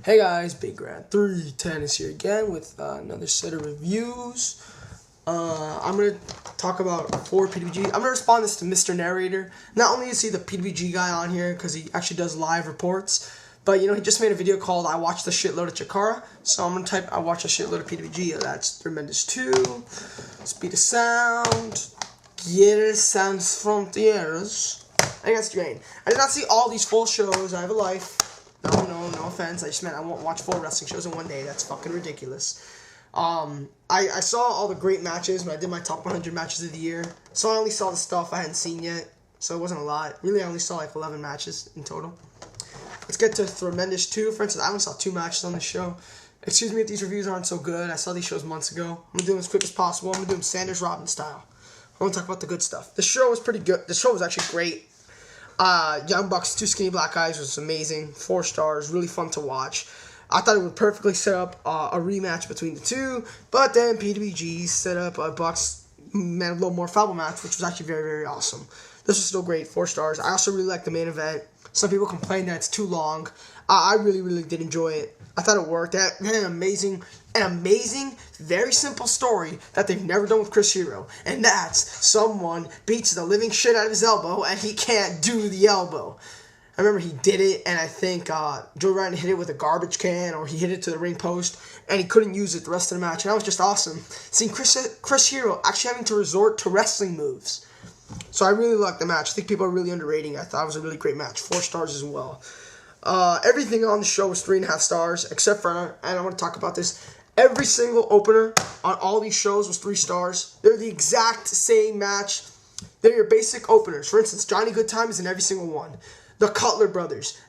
Hey guys, Big Grand 310 is here again with another set of reviews. I'm going to talk about 4 PWG. I'm going to respond this to Mr. Narrator. Not only is he the PWG guy on here because he actually does live reports, but he just made a video called I Watched a Shitload of Chikara. So I'm going to type I Watched a Shitload of PWG. That's Threemendous II, Speed of Sound, Guerrilla Sans Frontiers. I think that's Drain. I did not see all these full shows. I have a life. No offense. I just meant I won't watch 4 wrestling shows in one day. That's fucking ridiculous. I saw all the great matches when I did my top 100 matches of the year. So I only saw the stuff I hadn't seen yet. So it wasn't a lot. Really, I only saw like 11 matches in total. Let's get to Threemendous II. For instance, I only saw 2 matches on this show. Excuse me if these reviews aren't so good. I saw these shows months ago. I'm going to do them as quick as possible. I'm going to do them Sanders Robin style. I want to talk about the good stuff. The show was pretty good. The show was actually great. Young Bucks, 2 skinny black guys was amazing. 4 stars, really fun to watch. I thought it would perfectly set up a rematch between the two, but then PWG set up a Bucks a little more foul match, which was actually very, very awesome. This was still great, 4 stars. I also really liked the main event. Some people complain that it's too long. I really, really did enjoy it. I thought it worked. They had an amazing, very simple story that they've never done with Chris Hero. And that's someone beats the living shit out of his elbow and he can't do the elbow. I remember he did it, and I think Joe Ryan hit it with a garbage can, or he hit it to the ring post, and he couldn't use it the rest of the match. And that was just awesome. Seeing Chris Hero actually having to resort to wrestling moves. So I really liked the match. I think people are really underrating. I thought it was a really great match. 4 stars as well. Everything on the show was 3.5 stars, except for, and I want to talk about this, every single opener on all these shows was 3 stars. They're the exact same match. They're your basic openers. For instance, Johnny Goodtime is in every single one. The Cutler brothers,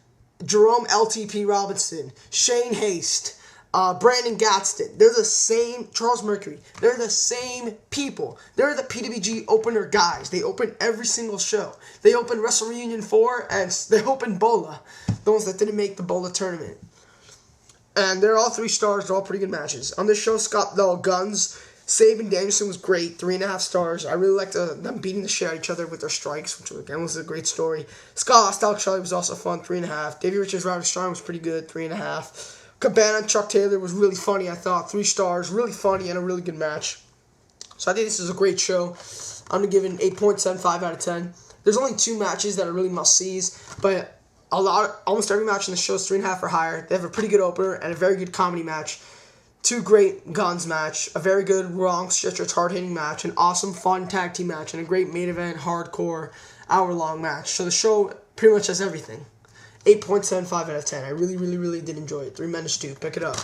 Jerome LTP Robinson, Shane Haste, Brandon Gatson. They're the same, Charles Mercury. They're the same people. They're the PWG opener guys. They open every single show. They opened Wrestle Reunion 4, and they opened Bola, the ones that didn't make the Bola tournament. And they're all 3 stars. They're all pretty good matches. On this show, Scott Bell Guns, Sabin, Danielson was great, 3.5 stars. I really liked them beating the shit out of each other with their strikes, which again was a great story. Scott Alex Shelley was also fun, 3.5. Davey Roderick Strong was pretty good, 3.5. Cabana and Chuck Taylor was really funny, I thought, 3 stars, really funny and a really good match. So I think this is a great show. I'm gonna give it an 8.75 out of 10. There's only 2 matches that are really must-sees, but almost every match in the show is 3.5 or higher. They have a pretty good opener and a very good comedy match. 2 great guns match, a very good wrong stretcher hard-hitting match, an awesome fun tag team match, and a great main event hardcore hour-long match. So the show pretty much has everything. 8.75 out of 10. I really, really, really did enjoy it. Threemendous II. Pick it up.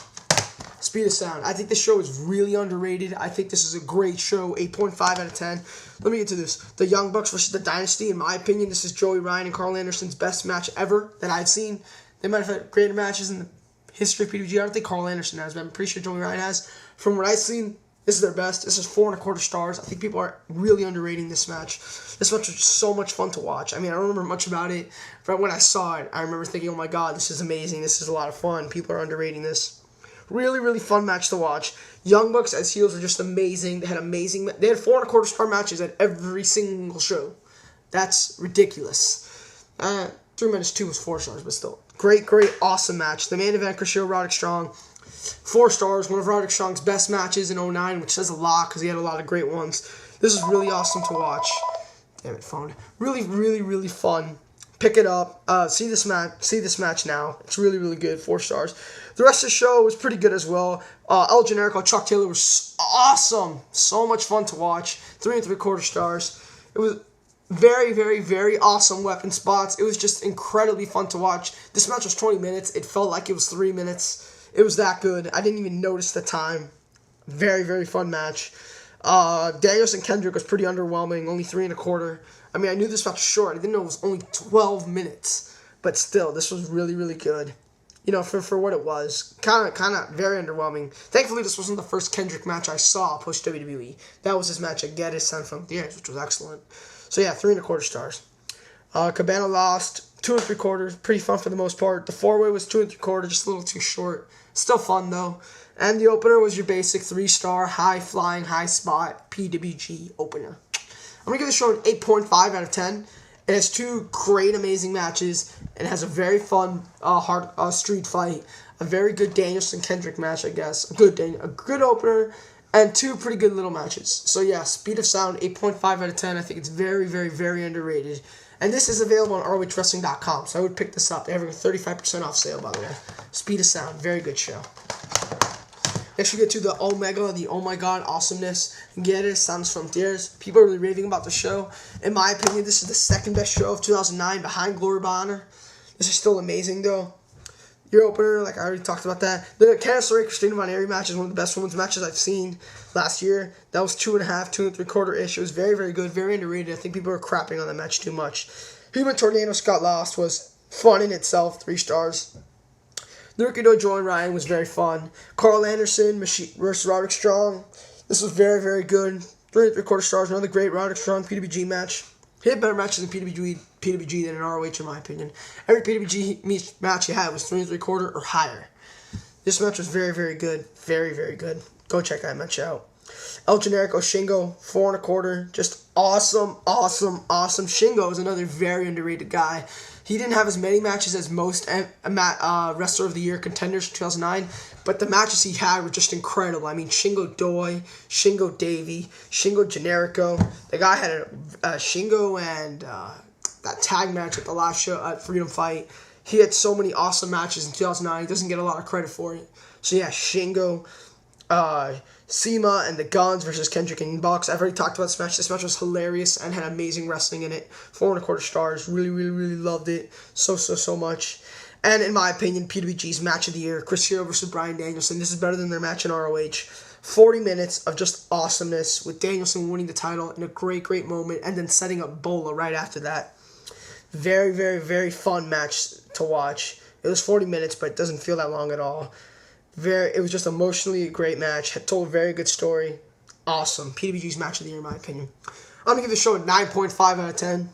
Speed of Sound. I think this show is really underrated. I think this is a great show. 8.5 out of 10. Let me get to this. The Young Bucks versus the Dynasty. In my opinion, this is Joey Ryan and Carl Anderson's best match ever that I've seen. They might have had greater matches in the history of PWG. I don't think Carl Anderson has, but I'm pretty sure Joey Ryan has. From what I've seen, this is their best. This is 4.25 stars. I think people are really underrating this match. This match was just so much fun to watch. I mean, I don't remember much about it, but when I saw it, I remember thinking, oh my god, this is amazing. This is a lot of fun. People are underrating this. Really, really fun match to watch. Young Bucks as heels were just amazing. They had 4.25 star matches at every single show. That's ridiculous. Threemendous II was 4 stars, but still. Great, awesome match. The main event, Roderick Strong, 4 stars. One of Roderick Strong's best matches in 2009, which says a lot because he had a lot of great ones. This is really awesome to watch. Damn it, phone. Really, really, really fun. Pick it up. See this match now. It's really, really good. 4 stars. The rest of the show was pretty good as well. Generico, Chuck Taylor was awesome. So much fun to watch. 3.75 stars. It was very, very, very awesome weapon spots. It was just incredibly fun to watch. This match was 20 minutes. It felt like it was 3 minutes. It was that good. I didn't even notice the time. Very, very fun match. Danielson Kendrick was pretty underwhelming. Only 3.25. I mean, I knew this match was short. I didn't know it was only 12 minutes. But still, this was really, really good. For what it was. Kind of very underwhelming. Thankfully, this wasn't the first Kendrick match I saw post-WWE. That was his match at Gatson Sans Frontiers, which was excellent. So yeah, 3.25 stars. Cabana lost 2.75. Pretty fun for the most part. The 4-way was 2.75, just a little too short. Still fun though. And the opener was your basic 3-star, high-flying, high-spot PWG opener. I'm gonna give this show an 8.5 out of 10. It has two great, amazing matches. It has a very fun, hard street fight. A very good Danielson-Kendrick match, I guess. A good opener, and two pretty good little matches. So yeah, Speed of Sound, 8.5 out of 10. I think it's very, very, very underrated. And this is available on ROHWrestling.com, so I would pick this up. They're having a 35% off sale, by the way. Speed of Sound, very good show. Next we get to the Omega, the Oh My God awesomeness. Guerrilla Sans Frontiers. People are really raving about the show. In my opinion, this is the second best show of 2009 behind Glory by Honor. This is still amazing, though. Your opener, like I already talked about that. The Candice LeRae Christina Von Eerie match is one of the best women's matches I've seen last year. That was 2.5, 2.75-ish. It was very, very good, very underrated. I think people are crapping on that match too much. Human Tornado Scott Lost was fun in itself, 3 stars. Generico Join Ryan was very fun. Carl Anderson versus Roderick Strong. This was very, very good. 3.75 stars. Another great Roderick Strong PWG match. He had better matches in PWG than in ROH, in my opinion. Every PWG match he had was 3.75 or higher. This match was very, very good. Very, very good. Go check that match out. El Generico Shingo, 4.25. Just awesome, awesome, awesome. Shingo is another very underrated guy. He didn't have as many matches as most Wrestler of the Year contenders in 2009, but the matches he had were just incredible. I mean, Shingo Doi, Shingo Davey, Shingo Generico. The guy had a Shingo and that tag match at the last show at Freedom Fight. He had so many awesome matches in 2009. He doesn't get a lot of credit for it. So yeah, Shingo, Sema and the Guns versus Kendrick and Bucks. I've already talked about this match. This match was hilarious and had amazing wrestling in it. 4.25 stars. Really, really, really loved it. So much. And in my opinion, PWG's match of the year, Chris Hero versus Bryan Danielson. This is better than their match in ROH. 40 minutes of just awesomeness with Danielson winning the title in a great, great moment and then setting up Bola right after that. Very, very, very fun match to watch. It was 40 minutes, but it doesn't feel that long at all. It was just emotionally a great match. It told a very good story. Awesome. PWG's match of the year, in my opinion. I'm going to give the show a 9.5 out of 10.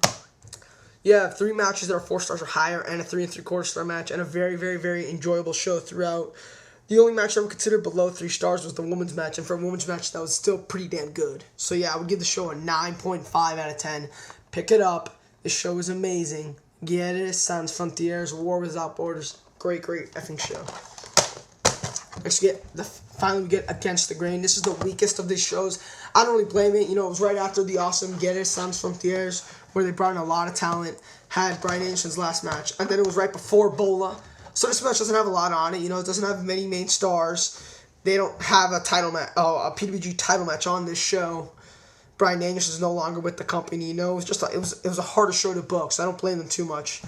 Yeah, 3 matches that are 4 stars or higher, and a 3.75 star match, and a very, very, very enjoyable show throughout. The only match I would consider below 3 stars was the women's match, and for a women's match, that was still pretty damn good. So yeah, I would give the show a 9.5 out of 10. Pick it up. The show is amazing. Guerrilla Sans Frontiers, War Without Borders. Great, great effing show. Next, finally we get Against the Grain. This is the weakest of these shows. I don't really blame it. You know, it was right after the awesome Guerrilla Sans Frontiers, where they brought in a lot of talent, had Bryan Danielson's last match, and then it was right before Bola. So this match doesn't have a lot on it. You know, it doesn't have many main stars. They don't have a PWG title match on this show. Bryan Danielson is no longer with the company. You know, it was a harder show to book, so I don't blame them too much.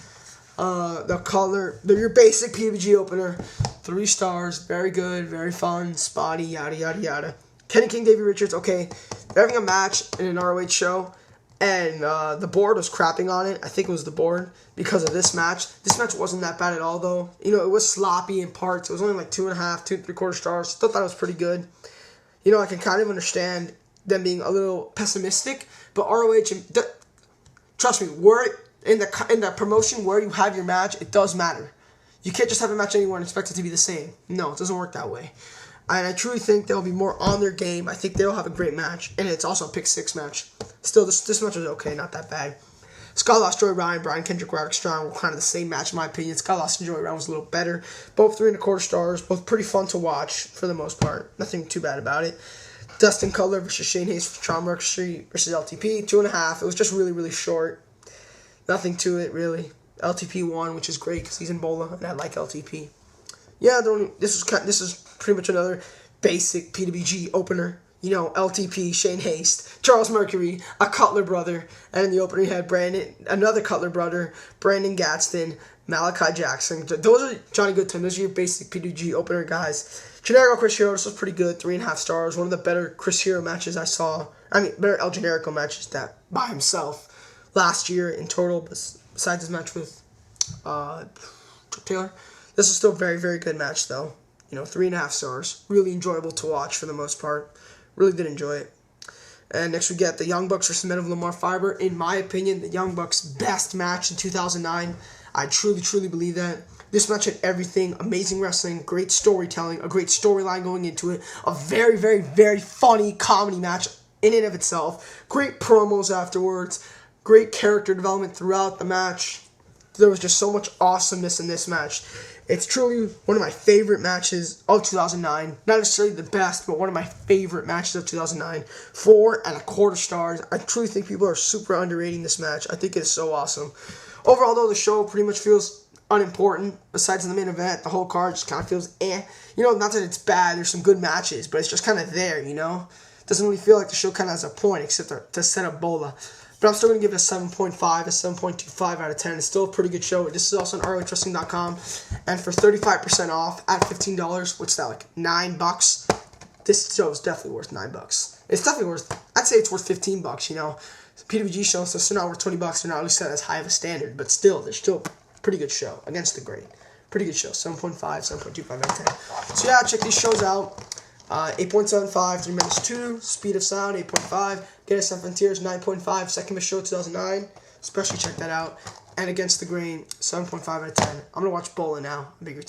The Cutler, your basic PWG opener, 3 stars, very good, very fun, spotty, yada yada yada. Kenny King, Davey Richards, okay, they're having a match in an ROH show, and the board was crapping on it. I think it was the board because of this match. This match wasn't that bad at all, though. You know, it was sloppy in parts. It was only like 2.5, 2.75 stars. Still thought it was pretty good. You know, I can kind of understand them being a little pessimistic, but ROH, trust me, in the promotion where you have your match, it does matter. You can't just have a match anywhere and expect it to be the same. No, it doesn't work that way. And I truly think they'll be more on their game. I think they'll have a great match. And it's also a pick 6 match. Still, this match was okay, not that bad. Scott Lost, Joey Ryan, Bryan Kendrick, Roderick Strong were kind of the same match in my opinion. Scott Lost and Joey Ryan was a little better. Both 3.25 stars. Both pretty fun to watch for the most part. Nothing too bad about it. Dustin Cutler versus Shane Haste for Mercury versus LTP. 2.5. It was just really, really short. Nothing to it, really. LTP won, which is great because he's in Bola, and I like LTP. Yeah, this is pretty much another basic PWG opener. You know, LTP, Shane Haste, Charles Mercury, a Cutler brother, and in the opener you had another Cutler brother, Brandon Gatson, Malachi Jackson. Those are Johnny Goodtime. Those are your basic PWG opener guys. Generico Chris Hero, this was pretty good, 3.5 stars. One of the better Chris Hero matches I saw. I mean, better El Generico matches that by himself last year in total, besides his match with Taylor. This is still a very, very good match, though. You know, 3.5 stars. Really enjoyable to watch for the most part. Really did enjoy it. And next we get the Young Bucks versus Men of Lamar Fiber. In my opinion, the Young Bucks' best match in 2009. I truly, truly believe that. This match had everything. Amazing wrestling, great storytelling, a great storyline going into it. A very, very, very funny comedy match in and of itself. Great promos afterwards. Great character development throughout the match. There was just so much awesomeness in this match. It's truly one of my favorite matches of 2009. Not necessarily the best, but one of my favorite matches of 2009. 4.25 stars. I truly think people are super underrating this match. I think it's so awesome. Overall, though, the show pretty much feels unimportant. Besides the main event, the whole card just kind of feels eh. You know, not that it's bad. There's some good matches, but it's just kind of there, you know? Doesn't really feel like the show kind of has a point except to set up Bola. But I'm still going to give it a 7.5, a 7.25 out of 10. It's still a pretty good show. This is also on ROHWrestling.com. And for 35% off at $15, what's that, like $9? This show is definitely worth $9. It's definitely worth, I'd say it's worth $15, you know. It's a PWG show, so it's still not worth $20. They're not really set as high of a standard. But still, they're still a pretty good show against the great. Pretty good show. 7.5, 7.25 out of 10. So yeah, check these shows out. 8.75, Threemendous II, Speed of Sound, 8.5, Get Us on Frontiers, 9.5, Second Best Show 2009, especially check that out, and Against the Grain, 7.5 out of 10. I'm going to watch Bola now, bigger